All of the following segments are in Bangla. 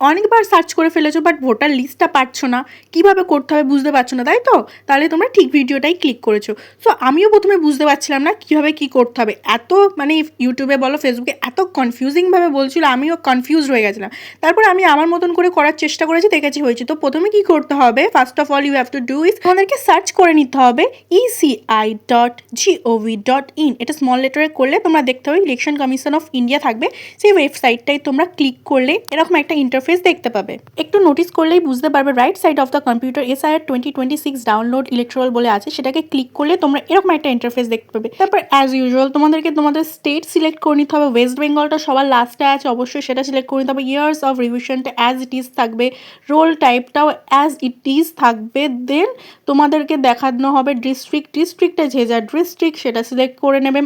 অনেকবার সার্চ করে ফেলেছো বাট ভোটার লিস্টটা পাচ্ছ না, কীভাবে করতে হবে বুঝতে পারছো না, তাই তো? তাহলে তোমরা ঠিক ভিডিওটাই ক্লিক করেছো। সো আমিও প্রথমে বুঝতে পারছিলাম না কীভাবে কী করতে হবে, এত মানে ইউটিউবে বলো ফেসবুকে এত কনফিউজিংভাবে বলছিল, আমিও কনফিউজড হয়ে গেছিলাম। তারপরে আমি আমার মতন করে করার চেষ্টা করেছি, দেখেছি হয়েছে। তো প্রথমে কী করতে হবে, first of all you have to do is তোমাদেরকে সার্চ করে নিতে হবে eci.gov.in। এটা স্মল লেটারে করলে তোমরা দেখতে হবে ইলেকশন কমিশন অফ ইন্ডিয়া থাকবে, সেই ওয়েবসাইটটাই তোমরা ক্লিক করলে এরকম একটা ইন্টারফেস দেখতে পাবে। একটু নোটিস করলেই বুঝতে পারবে right side of the computer SIR 2026 download electoral বলে আছে, সেটাকে ক্লিক করলে তোমরা এরকম একটা ইন্টারফেস দেখতে পাবে। তারপর অ্যাজ ইউজুয়াল তোমাদেরকে তোমাদের স্টেট সিলেক্ট করে নিতে হবে। ওয়েস্ট বেঙ্গলটা সবার লাস্টে আছে, অবশ্যই সেটা সিলেক্ট করে নিতে হবে। ইয়ার্স অফ রিভিশনটা অ্যাজ ইট ইজ থাকবে, রোল টাইপটাও অ্যাজ ইট ইজ থাকবে। দেন তোমাদেরকে দেখানো হবে ডিস্ট্রিক্টে যে যার ডিস্ট্রিক্ট সেটা সিলেক্ট করে নেবে।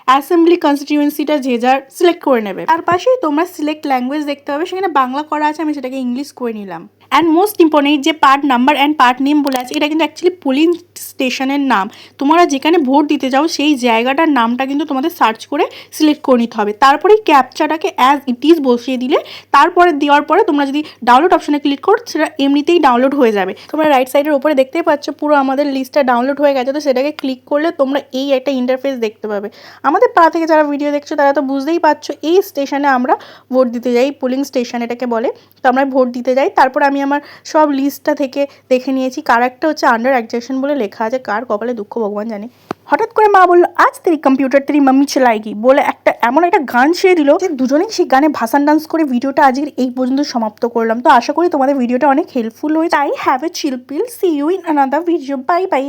অ্যাসেম্বলি কনস্টিটিউয়েন্সিটা যে যার সিলেক্ট করে নেবে। তার পাশেই তোমরা সিলেক্ট ল্যাঙ্গুয়েজ দেখতে হবে, সেখানে বাংলা করা আছে, আমি সেটাকে ইংলিশ করে নিলাম। অ্যান্ড মোস্ট ইম্পর্টেন্ট যে part number and part name বলে আছে, এটা কিন্তু অ্যাকচুয়ালি পোলিং স্টেশনের নাম। তোমরা যেখানে ভোট দিতে যাও সেই জায়গাটার নামটা কিন্তু তোমাদের সার্চ করে সিলেক্ট করে নিতে হবে। তারপরে ক্যাপচাটাকে অ্যাজ ইট ইজ বসিয়ে দিলে তারপরে দেওয়ার পরে তোমরা যদি ডাউনলোড অপশানে ক্লিক করো সেটা এমনিতেই ডাউনলোড হয়ে যাবে। তোমরা রাইট সাইডের উপরে দেখতেই পাচ্ছ পুরো আমাদের লিস্টটা ডাউনলোড হয়ে গেছে। তো সেটাকে ক্লিক করলে তোমরা এই একটা ইন্টারফেস দেখতে পাবে। আমাদের পাড়া থেকে যারা ভিডিও দেখছো তারা তো বুঝতেই পারছো, এই স্টেশনে আমরা ভোট দিতে যাই, পোলিং স্টেশন এটাকে বলে। তো আমরা ভোট দিতে যাই। তারপর আমি আমার সব লিস্টটা থেকে দেখে নিয়েছি কার একটা হচ্ছে আন্ডার অ্যাডজাকশন বলে লেখা আছে, কার কপালে দুঃখ ভগবান জানে। হঠাৎ করে মা বললো আজ তেরি কম্পিউটার তেরি মাম্মি চালাইগি বলে এমন একটা গান ছেড়ে দিল যে দুজনেই সেই গানে ভাসান ডান্স করে ভিডিওটা আজকের এই পর্যন্ত সমাপ্ত করলাম। তো আশা করি তোমাদের ভিডিওটা অনেক হেল্পফুল হয়েছে। I have a chill pill, see you in another video, bye by.